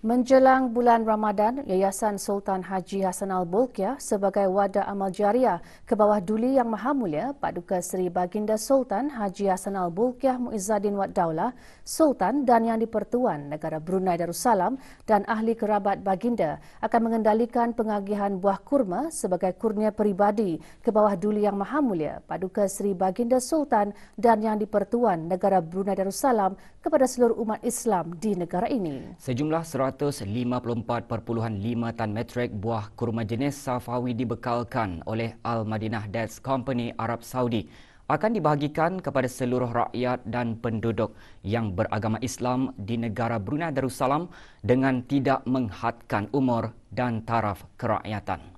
Menjelang bulan Ramadan, Yayasan Sultan Haji Hassanal Bolkiah sebagai wadah amal jariah ke bawah Duli Yang Maha Mulia Paduka Seri Baginda Sultan Haji Hassanal Bolkiah Muizzaddin Wad Daulah, Sultan dan Yang di-Pertuan Negara Brunei Darussalam dan ahli kerabat baginda akan mengendalikan pengagihan buah kurma sebagai kurnia peribadi ke bawah Duli Yang Maha Mulia Paduka Seri Baginda Sultan dan Yang di-Pertuan Negara Brunei Darussalam kepada seluruh umat Islam di negara ini. Sejumlah 154.5 tan metrik buah kurma jenis Safawi dibekalkan oleh Al-Madinah Dates Company Arab Saudi akan dibahagikan kepada seluruh rakyat dan penduduk yang beragama Islam di negara Brunei Darussalam dengan tidak menghadkan umur dan taraf kerakyatan.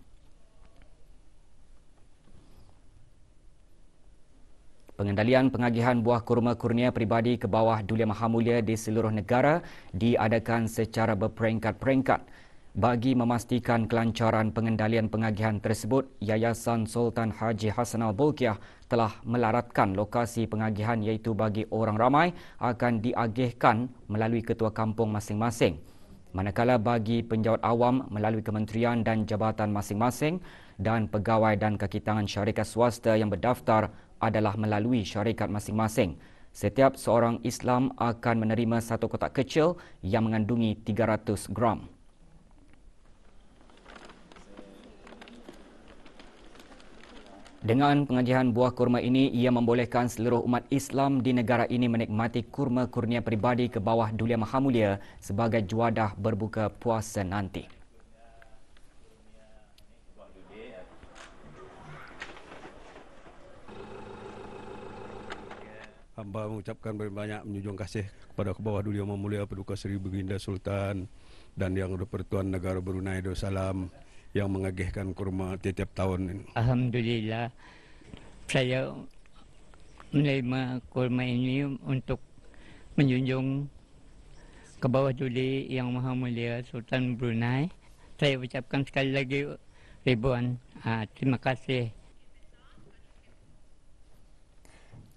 Pengendalian pengagihan buah kurma kurnia peribadi ke bawah Duli Maha Mulia di seluruh negara diadakan secara berperingkat-peringkat. Bagi memastikan kelancaran pengendalian pengagihan tersebut, Yayasan Sultan Haji Hassanal Bolkiah telah melaratkan lokasi pengagihan iaitu bagi orang ramai akan diagihkan melalui ketua kampung masing-masing. Manakala bagi penjawat awam melalui kementerian dan jabatan masing-masing dan pegawai dan kaki tangan syarikat swasta yang berdaftar adalah melalui syarikat masing-masing. Setiap seorang Islam akan menerima satu kotak kecil yang mengandungi 300 gram. Dengan pengagihan buah kurma ini, ia membolehkan seluruh umat Islam di negara ini menikmati kurma kurnia peribadi ke bawah Duli Yang Maha Mulia sebagai juadah berbuka puasa nanti. Hamba mengucapkan banyak menjunjung kasih kepada Kebawah Duli Yang Maha Mulia Paduka Seri Baginda Sultan dan Yang di-Pertuan Negara Brunei Darussalam yang mengagihkan kurma tiap tahun. Alhamdulillah, saya menerima kurma ini untuk menjunjung Kebawah Duli Yang Maha Mulia Sultan Brunei. Saya ucapkan sekali lagi ribuan terima kasih.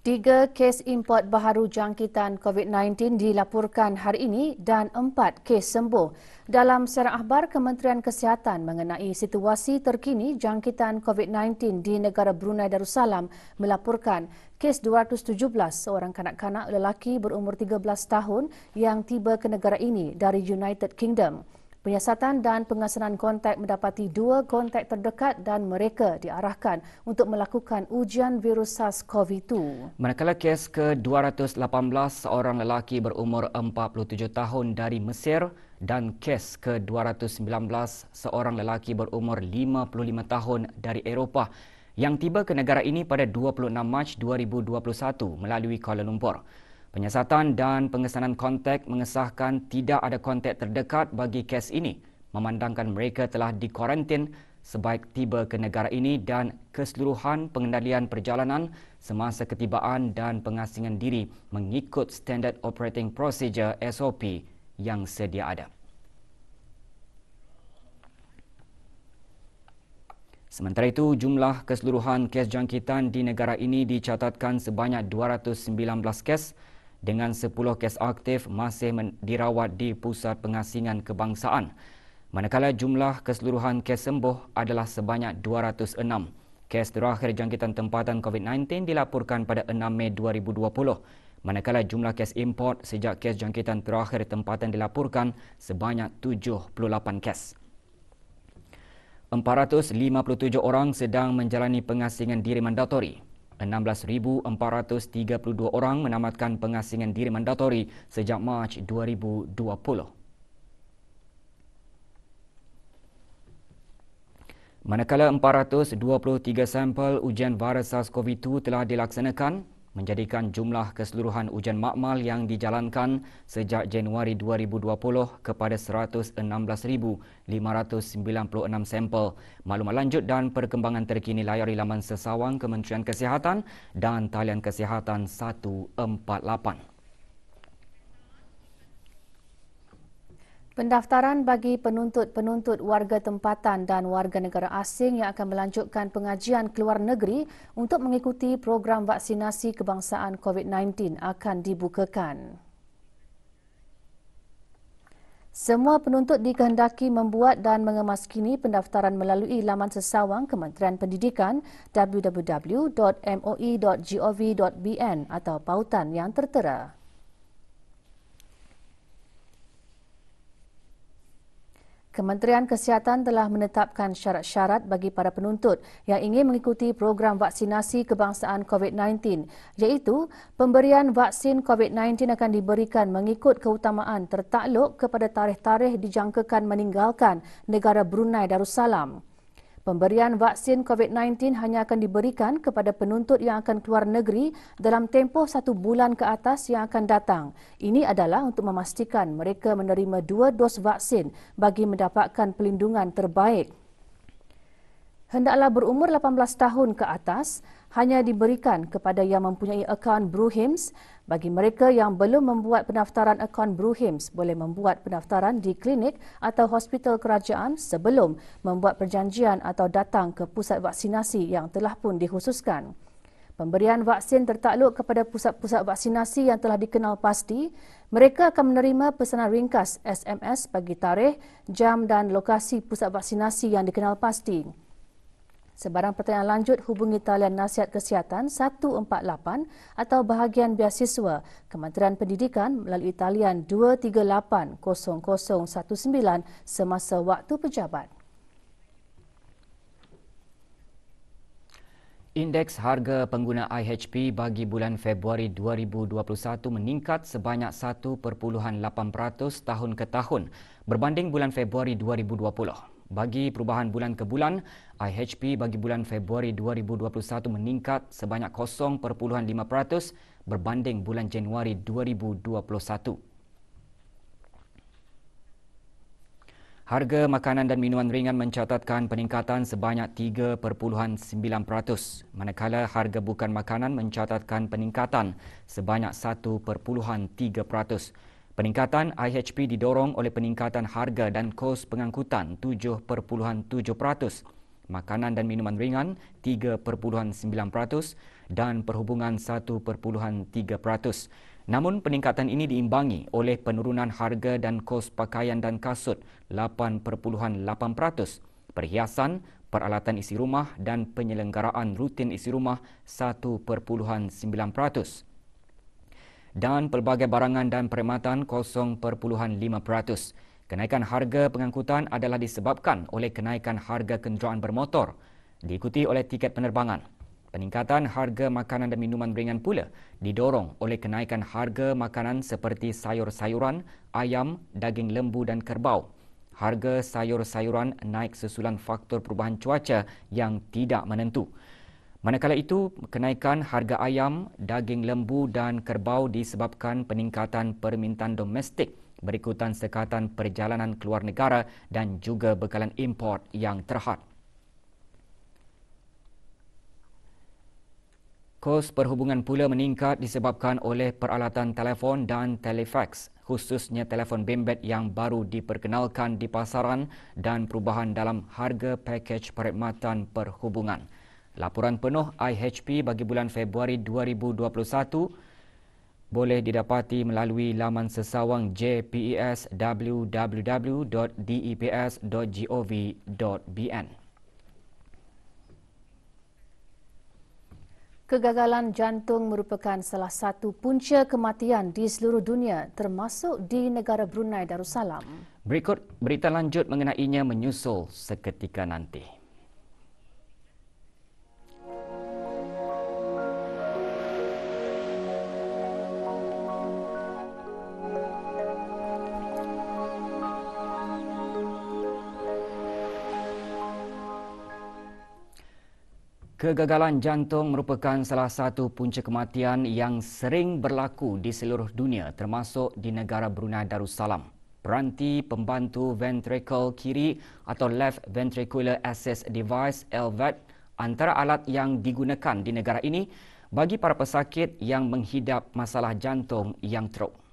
3 kes import baharu jangkitan COVID-19 dilaporkan hari ini dan 4 kes sembuh. Dalam siaran akhbar, Kementerian Kesihatan mengenai situasi terkini jangkitan COVID-19 di negara Brunei Darussalam melaporkan kes 217 seorang kanak-kanak lelaki berumur 13 tahun yang tiba ke negara ini dari United Kingdom. Penyiasatan dan pengasanan kontak mendapati 2 kontak terdekat dan mereka diarahkan untuk melakukan ujian virus SARS-CoV-2. Manakala kes ke-218 seorang lelaki berumur 47 tahun dari Mesir dan kes ke-219 seorang lelaki berumur 55 tahun dari Eropah yang tiba ke negara ini pada 26 Mac 2021 melalui Kuala Lumpur. Penyiasatan dan pengesanan kontak mengesahkan tidak ada kontak terdekat bagi kes ini, memandangkan mereka telah dikuarantin sebaik tiba ke negara ini dan keseluruhan pengendalian perjalanan semasa ketibaan dan pengasingan diri mengikut Standard Operating Procedure SOP yang sedia ada. Sementara itu, jumlah keseluruhan kes jangkitan di negara ini dicatatkan sebanyak 219 kes dengan 10 kes aktif masih dirawat di Pusat Pengasingan Kebangsaan. Manakala jumlah keseluruhan kes sembuh adalah sebanyak 206. Kes terakhir jangkitan tempatan COVID-19 dilaporkan pada 6 Mei 2020. Manakala jumlah kes import sejak kes jangkitan terakhir tempatan dilaporkan sebanyak 78 kes. 457 orang sedang menjalani pengasingan diri mandatori. 16,432 orang menamatkan pengasingan diri mandatori sejak Mac 2020. Manakala 423 sampel ujian virus SARS-CoV-2 telah dilaksanakan, menjadikan jumlah keseluruhan ujian makmal yang dijalankan sejak Januari 2020 kepada 116,596 sampel. Maklumat lanjut dan perkembangan terkini layari laman sesawang Kementerian Kesihatan dan talian Kesihatan 148. Pendaftaran bagi penuntut-penuntut warga tempatan dan warga negara asing yang akan melanjutkan pengajian keluar negeri untuk mengikuti program vaksinasi kebangsaan COVID-19 akan dibukakan. Semua penuntut dikehendaki membuat dan mengemas kini pendaftaran melalui laman sesawang Kementerian Pendidikan www.moi.gov.bn atau pautan yang tertera. Kementerian Kesihatan telah menetapkan syarat-syarat bagi para penuntut yang ingin mengikuti program vaksinasi kebangsaan COVID-19, iaitu pemberian vaksin COVID-19 akan diberikan mengikut keutamaan tertakluk kepada tarikh-tarikh dijangkakan meninggalkan negara Brunei Darussalam. Pemberian vaksin COVID-19 hanya akan diberikan kepada penuntut yang akan keluar negeri dalam tempoh 1 bulan ke atas yang akan datang. Ini adalah untuk memastikan mereka menerima 2 dos vaksin bagi mendapatkan pelindungan terbaik. Hendaklah berumur 18 tahun ke atas, hanya diberikan kepada yang mempunyai akaun BruHIMS. Bagi mereka yang belum membuat pendaftaran akaun BruHIMS, boleh membuat pendaftaran di klinik atau hospital kerajaan sebelum membuat perjanjian atau datang ke pusat vaksinasi yang telah pun dikhususkan. Pemberian vaksin tertakluk kepada pusat-pusat vaksinasi yang telah dikenal pasti. Mereka akan menerima pesanan ringkas SMS bagi tarikh, jam dan lokasi pusat vaksinasi yang dikenal pasti. Sebarang pertanyaan lanjut, hubungi talian Nasihat Kesihatan 148 atau bahagian biasiswa Kementerian Pendidikan melalui talian 238 0019 semasa waktu pejabat. Indeks harga pengguna IHP bagi bulan Februari 2021 meningkat sebanyak 1.8% tahun ke tahun berbanding bulan Februari 2020. Bagi perubahan bulan ke bulan, IHP bagi bulan Februari 2021 meningkat sebanyak 0.5% berbanding bulan Januari 2021. Harga makanan dan minuman ringan mencatatkan peningkatan sebanyak 3.9%, manakala harga bukan makanan mencatatkan peningkatan sebanyak 1.3%. Peningkatan IHP didorong oleh peningkatan harga dan kos pengangkutan 7.7%, makanan dan minuman ringan 3.9% dan perhubungan 1.3%. Namun peningkatan ini diimbangi oleh penurunan harga dan kos pakaian dan kasut 8.8%, perhiasan, peralatan isi rumah dan penyelenggaraan rutin isi rumah 1.9%. Dan pelbagai barangan dan perkhidmatan 0.5%. Kenaikan harga pengangkutan adalah disebabkan oleh kenaikan harga kenderaan bermotor, diikuti oleh tiket penerbangan. Peningkatan harga makanan dan minuman ringan pula didorong oleh kenaikan harga makanan seperti sayur-sayuran, ayam, daging lembu dan kerbau. Harga sayur-sayuran naik sesulan faktor perubahan cuaca yang tidak menentu. Manakala itu, kenaikan harga ayam, daging lembu dan kerbau disebabkan peningkatan permintaan domestik berikutan sekatan perjalanan keluar negara dan juga bekalan import yang terhad. Kos perhubungan pula meningkat disebabkan oleh peralatan telefon dan telefaks, khususnya telefon bimbit yang baru diperkenalkan di pasaran dan perubahan dalam harga pakej perkhidmatan perhubungan. Laporan penuh IHP bagi bulan Februari 2021 boleh didapati melalui laman sesawang JPES www.deps.gov.bn. Kegagalan jantung merupakan salah satu punca kematian di seluruh dunia, termasuk di negara Brunei Darussalam. Berikut berita lanjut mengenainya menyusul seketika nanti. Kegagalan jantung merupakan salah satu punca kematian yang sering berlaku di seluruh dunia termasuk di negara Brunei Darussalam. Peranti pembantu ventricle kiri atau Left Ventricular Assist Device LVAD antara alat yang digunakan di negara ini bagi para pesakit yang menghidap masalah jantung yang teruk.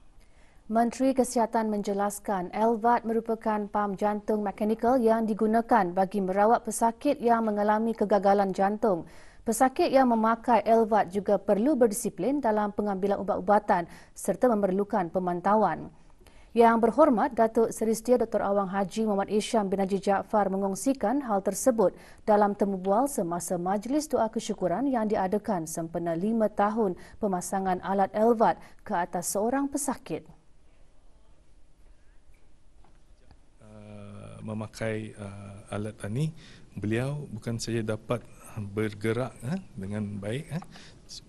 Menteri Kesihatan menjelaskan LVAD merupakan pam jantung mekanikal yang digunakan bagi merawat pesakit yang mengalami kegagalan jantung. Pesakit yang memakai LVAD juga perlu berdisiplin dalam pengambilan ubat-ubatan serta memerlukan pemantauan. Yang berhormat Datuk Seri Setia Dr. Awang Haji Muhammad Isham bin Haji Jaafar mengongsikan hal tersebut dalam temu bual semasa majlis doa kesyukuran yang diadakan sempena 5 tahun pemasangan alat LVAD ke atas seorang pesakit. Memakai alat ini, beliau bukan saja dapat bergerak dengan baik,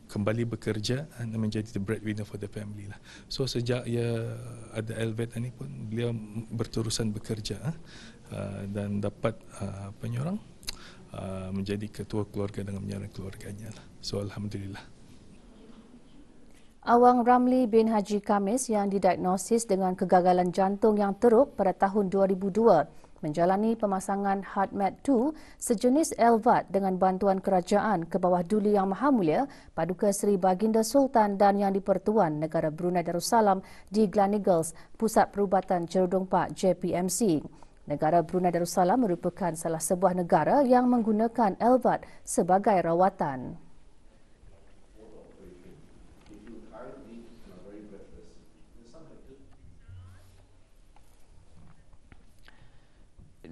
kembali bekerja dan menjadi the breadwinner for the family lah. So sejak ia ada LVAD ini pun beliau berterusan bekerja dan dapat menjadi ketua keluarga dengan menyara keluarganya lah. So alhamdulillah. Awang Ramli bin Haji Kamis yang didiagnosis dengan kegagalan jantung yang teruk pada tahun 2002 menjalani pemasangan HeartMath 2 sejenis LVAD dengan bantuan kerajaan ke bawah Duli Yang Maha Mulia Paduka Seri Baginda Sultan dan Yang di-Pertuan Negara Brunei Darussalam di Gleneagles, Pusat Perubatan Jerudong Park JPMC. Negara Brunei Darussalam merupakan salah sebuah negara yang menggunakan LVAD sebagai rawatan.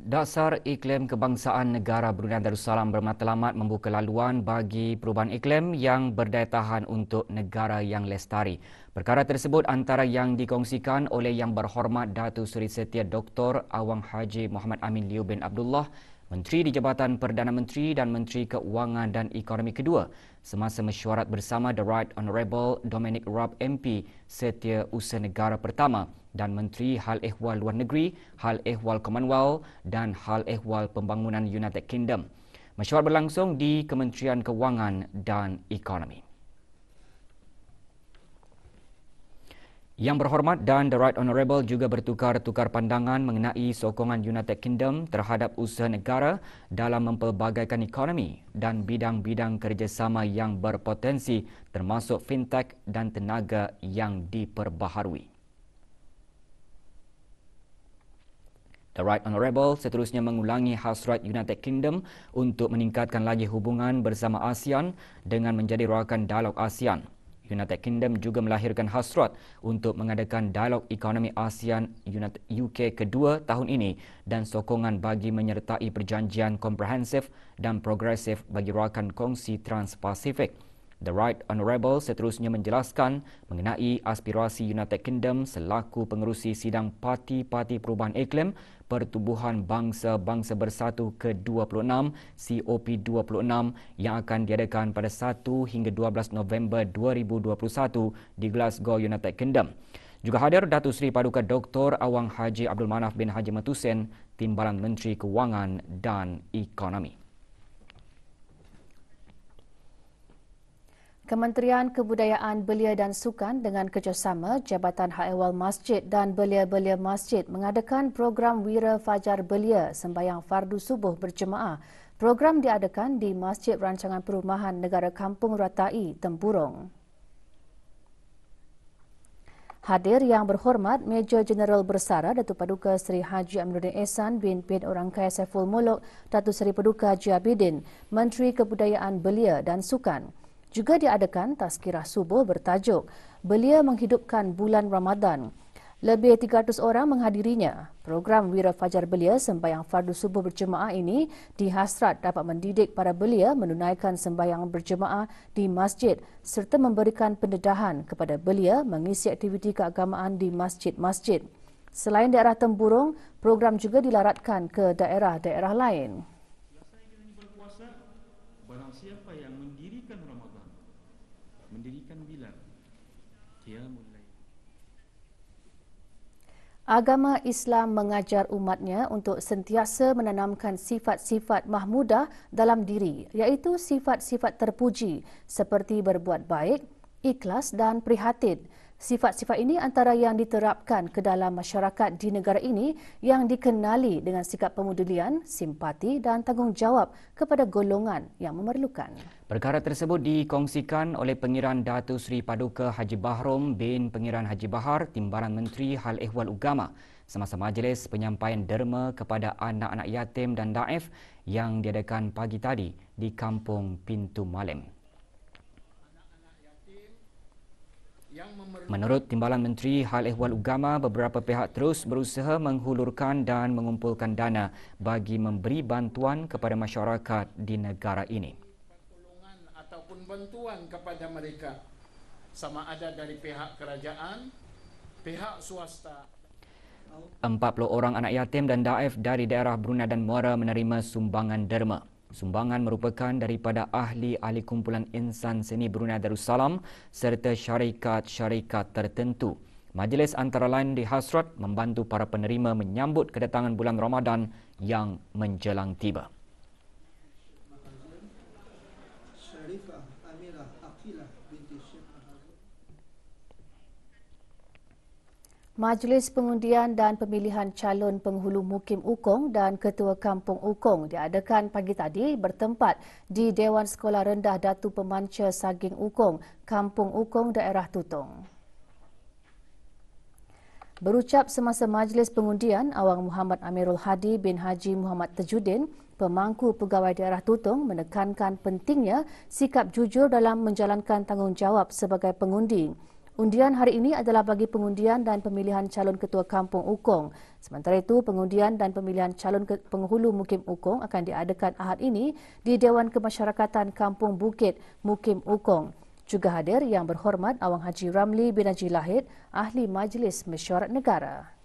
Dasar Iklim Kebangsaan Negara Brunei Darussalam bermatlamat membuka laluan bagi perubahan iklim yang berdaya tahan untuk negara yang lestari. Perkara tersebut antara yang dikongsikan oleh Yang Berhormat Datuk Seri Setia Dr. Awang Haji Muhammad Amin Liu bin Abdullah, Menteri di Jabatan Perdana Menteri dan Menteri Keuangan dan Ekonomi kedua semasa mesyuarat bersama The Right Honourable Dominic Raab MP Setiausaha Negara Pertama dan Menteri Hal Ehwal Luar Negeri, Hal Ehwal Commonwealth dan Hal Ehwal Pembangunan United Kingdom. Mesyuarat berlangsung di Kementerian Keuangan dan Ekonomi. Yang Berhormat dan The Right Honourable juga bertukar-tukar pandangan mengenai sokongan United Kingdom terhadap usaha negara dalam mempelbagaikan ekonomi dan bidang-bidang kerjasama yang berpotensi termasuk fintech dan tenaga yang diperbaharui. The Right Honourable seterusnya mengulangi hasrat United Kingdom untuk meningkatkan lagi hubungan bersama ASEAN dengan menjadi rakan dialog ASEAN. United Kingdom juga melahirkan hasrat untuk mengadakan dialog ekonomi ASEAN UK kedua tahun ini dan sokongan bagi menyertai perjanjian komprehensif dan progresif bagi rakan kongsi Trans-Pasifik. The Right Honourable seterusnya menjelaskan mengenai aspirasi United Kingdom selaku pengerusi sidang Parti-Parti Perubahan Iklim Pertubuhan Bangsa-Bangsa Bersatu ke-26 COP26 yang akan diadakan pada 1 hingga 12 November 2021 di Glasgow, United Kingdom. Juga hadir Datuk Seri Paduka Dr. Awang Haji Abdul Manaf bin Haji Matusen, Timbalan Menteri Keuangan dan Ekonomi. Kementerian Kebudayaan Belia dan Sukan dengan kerjasama Jabatan Hak Ehwal Masjid dan Belia-Belia Masjid mengadakan program Wira Fajar Belia sembahyang fardu subuh berjemaah. Program diadakan di Masjid Rancangan Perumahan Negara Kampung Ratai, Tempurung. Hadir Yang Berhormat Major Jeneral Bersara Datuk Paduka Seri Haji Amiruddin Ehsan bin Orang Kaya Saiful Muluk, Datuk Seri Paduka Haji Abidin, Menteri Kebudayaan Belia dan Sukan. Juga diadakan tazkirah subuh bertajuk Belia Menghidupkan Bulan Ramadan. Lebih 300 orang menghadirinya. Program Wira Fajar Belia sembahyang fardu subuh berjemaah ini dihasrat dapat mendidik para belia menunaikan sembahyang berjemaah di masjid serta memberikan pendedahan kepada belia mengisi aktiviti keagamaan di masjid-masjid. Selain daerah Tempurung, program juga dilaratkan ke daerah-daerah lain. Barang siapa yang mendirikan Ramadan, mendirikan bulan, dia mulai. Agama Islam mengajar umatnya untuk sentiasa menanamkan sifat-sifat mahmudah dalam diri, iaitu sifat-sifat terpuji seperti berbuat baik, ikhlas dan prihatin. Sifat-sifat ini antara yang diterapkan ke dalam masyarakat di negara ini yang dikenali dengan sikap pemodelan, simpati dan tanggungjawab kepada golongan yang memerlukan. Perkara tersebut dikongsikan oleh Pengiran Datuk Seri Paduka Haji Bahrom bin Pengiran Haji Bahar, Timbalan Menteri Hal Ehwal Ugama semasa majlis penyampaian derma kepada anak-anak yatim dan daif yang diadakan pagi tadi di Kampung Pintu Malem. Menurut Timbalan Menteri Hal Ehwal Agama, beberapa pihak terus berusaha menghulurkan dan mengumpulkan dana bagi memberi bantuan kepada masyarakat di negara ini. Pertolongan ataupun bantuan kepada mereka, sama ada dari pihak kerajaan, pihak swasta. 40 orang anak yatim dan daif dari daerah Brunei dan Muara menerima sumbangan derma. Sumbangan merupakan daripada ahli-ahli kumpulan insan seni Brunei Darussalam serta syarikat-syarikat tertentu. Majlis antara lain dihasrat membantu para penerima menyambut kedatangan bulan Ramadan yang menjelang tiba. Majlis Pengundian dan Pemilihan Calon Penghulu Mukim Ukong dan Ketua Kampung Ukong diadakan pagi tadi bertempat di Dewan Sekolah Rendah Datu Pemanca Saging Ukong, Kampung Ukong, daerah Tutong. Berucap semasa majlis pengundian, Awang Muhammad Amirul Hadi bin Haji Muhammad Tajuddin, pemangku pegawai daerah Tutong, menekankan pentingnya sikap jujur dalam menjalankan tanggungjawab sebagai pengundi. Undian hari ini adalah bagi pengundian dan pemilihan calon ketua kampung Ukong. Sementara itu, pengundian dan pemilihan calon penghulu Mukim Ukong akan diadakan Ahad ini di Dewan Kemasyarakatan Kampung Bukit Mukim Ukong. Juga hadir Yang Berhormat Awang Haji Ramli bin Haji Lahid, Ahli Majlis Mesyuarat Negara.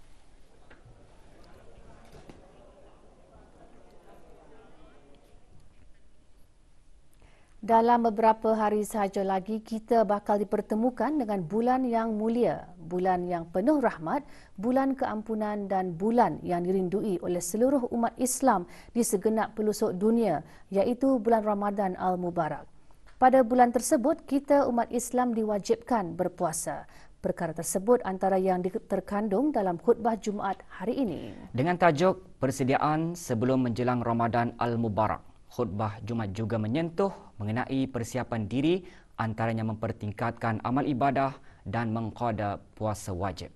Dalam beberapa hari sahaja lagi, kita bakal dipertemukan dengan bulan yang mulia, bulan yang penuh rahmat, bulan keampunan dan bulan yang dirindui oleh seluruh umat Islam di segenap pelosok dunia, iaitu bulan Ramadan Al-Mubarak. Pada bulan tersebut, kita umat Islam diwajibkan berpuasa. Perkara tersebut antara yang terkandung dalam khutbah Jumaat hari ini. Dengan tajuk Persediaan Sebelum Menjelang Ramadan Al-Mubarak, khutbah Jumaat juga menyentuh mengenai persiapan diri, antaranya mempertingkatkan amal ibadah dan mengqada puasa wajib.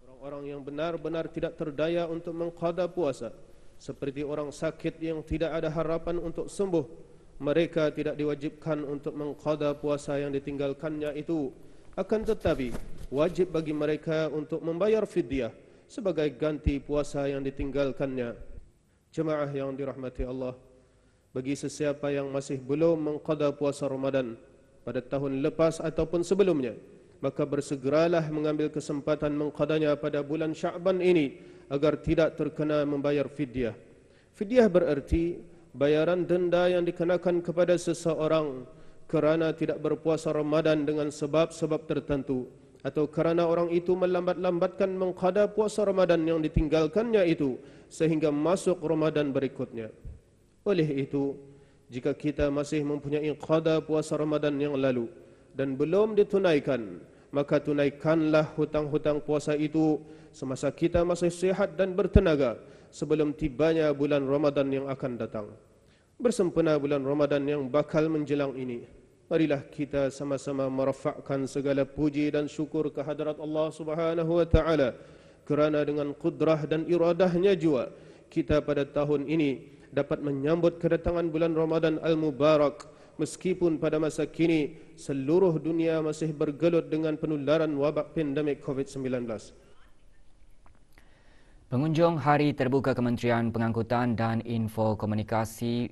Orang-orang yang benar-benar tidak terdaya untuk mengqada puasa, seperti orang sakit yang tidak ada harapan untuk sembuh, mereka tidak diwajibkan untuk mengqada puasa yang ditinggalkannya itu. Akan tetapi, wajib bagi mereka untuk membayar fidyah sebagai ganti puasa yang ditinggalkannya. Jemaah yang dirahmati Allah, bagi sesiapa yang masih belum mengqada puasa Ramadan pada tahun lepas ataupun sebelumnya, maka bersegeralah mengambil kesempatan mengqadanya pada bulan Sya'ban ini agar tidak terkena membayar fidyah. Fidyah bererti bayaran denda yang dikenakan kepada seseorang kerana tidak berpuasa Ramadan dengan sebab-sebab tertentu, atau kerana orang itu melambat-lambatkan mengqada puasa Ramadan yang ditinggalkannya itu sehingga masuk Ramadan berikutnya. Oleh itu, jika kita masih mempunyai qada puasa Ramadan yang lalu dan belum ditunaikan, maka tunaikanlah hutang-hutang puasa itu semasa kita masih sihat dan bertenaga sebelum tibanya bulan Ramadan yang akan datang. Bersempena bulan Ramadan yang bakal menjelang ini, marilah kita sama-sama merafakkan segala puji dan syukur kehadrat Allah Subhanahu wa taala, kerana dengan kudrah dan iradahnya jua kita pada tahun ini dapat menyambut kedatangan bulan Ramadan Al-Mubarak, meskipun pada masa kini seluruh dunia masih bergelut dengan penularan wabak pandemik COVID-19. Pengunjung Hari Terbuka Kementerian Pengangkutan dan Info Komunikasi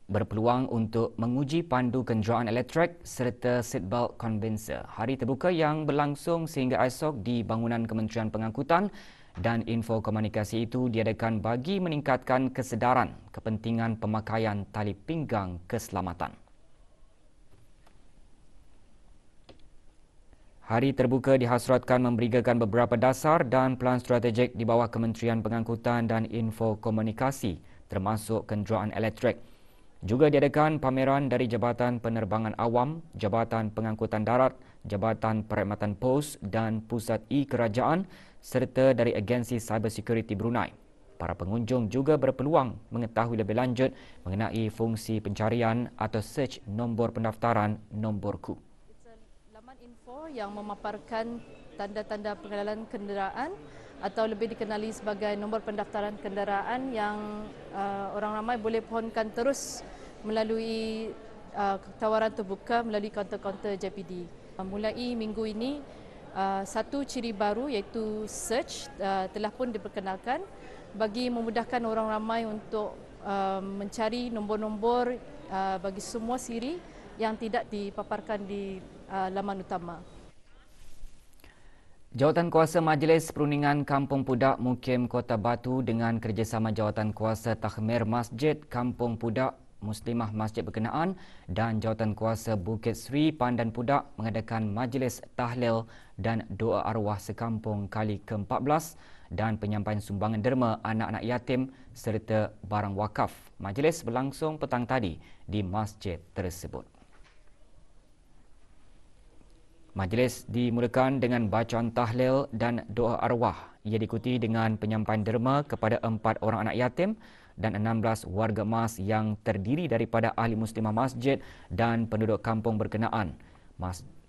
berpeluang untuk menguji pandu kenderaan elektrik serta seatbelt convincer. Hari terbuka yang berlangsung sehingga esok di bangunan Kementerian Pengangkutan dan Info Komunikasi itu diadakan bagi meningkatkan kesedaran kepentingan pemakaian tali pinggang keselamatan. Hari terbuka dihasratkan memberikan beberapa dasar dan pelan strategik di bawah Kementerian Pengangkutan dan Info Komunikasi, termasuk kenderaan elektrik. Juga diadakan pameran dari Jabatan Penerbangan Awam, Jabatan Pengangkutan Darat, Jabatan Perkhidmatan Pos dan Pusat E-Kerajaan serta dari Agensi Cyber Security Brunei. Para pengunjung juga berpeluang mengetahui lebih lanjut mengenai fungsi pencarian atau search nombor pendaftaran nomborku. Laman info yang memaparkan tanda-tanda pengenalan kenderaan atau lebih dikenali sebagai nombor pendaftaran kenderaan yang orang ramai boleh pohonkan terus melalui tawaran terbuka melalui kaunter-kaunter JPD. Mulai minggu ini, satu ciri baru iaitu search telah pun diperkenalkan bagi memudahkan orang ramai untuk mencari nombor-nombor bagi semua siri yang tidak dipaparkan di laman utama. Jawatan Kuasa Majlis Perundingan Kampung Pudak Mukim Kota Batu dengan kerjasama Jawatan Kuasa Takhmir Masjid Kampung Pudak Muslimah Masjid berkenaan dan Jawatan Kuasa Bukit Seri Pandan Pudak mengadakan majlis tahlil dan doa arwah sekampung kali ke-14 dan penyampaian sumbangan derma anak-anak yatim serta barang wakaf. Majlis berlangsung petang tadi di masjid tersebut. Majlis dimulakan dengan bacaan tahlil dan doa arwah. Ia diikuti dengan penyampaian derma kepada 4 orang anak yatim dan 16 warga emas yang terdiri daripada ahli muslimah masjid dan penduduk kampung berkenaan.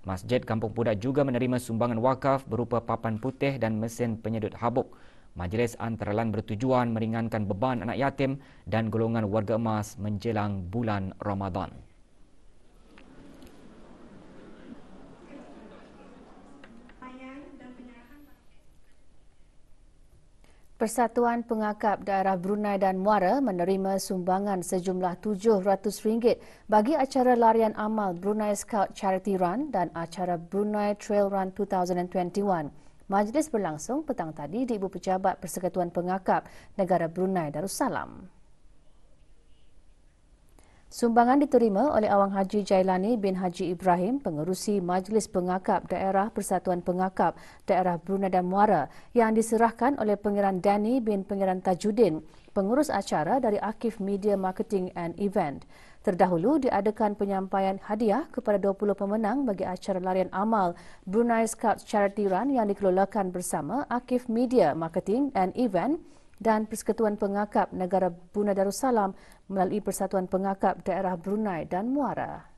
Masjid Kampung Pudak juga menerima sumbangan wakaf berupa papan putih dan mesin penyedut habuk. Majlis antara lain bertujuan meringankan beban anak yatim dan golongan warga emas menjelang bulan Ramadan. Persatuan Pengakap Daerah Brunei dan Muara menerima sumbangan sejumlah RM700 bagi acara larian amal Brunei Scout Charity Run dan acara Brunei Trail Run 2021. Majlis berlangsung petang tadi di Ibu Pejabat Persekutuan Pengakap Negara Brunei Darussalam. Sumbangan diterima oleh Awang Haji Jailani bin Haji Ibrahim, pengerusi Majlis Pengakap Daerah Persatuan Pengakap Daerah Brunei dan Muara yang diserahkan oleh Pengiran Dani bin Pengiran Tajuddin, pengurus acara dari Akif Media Marketing and Event. Terdahulu diadakan penyampaian hadiah kepada 20 pemenang bagi acara larian amal Brunei Scout Charity Run yang dikelolakan bersama Akif Media Marketing and Event dan Persekutuan Pengakap Negara Brunei Darussalam melalui Persatuan Pengakap Daerah Brunei dan Muara.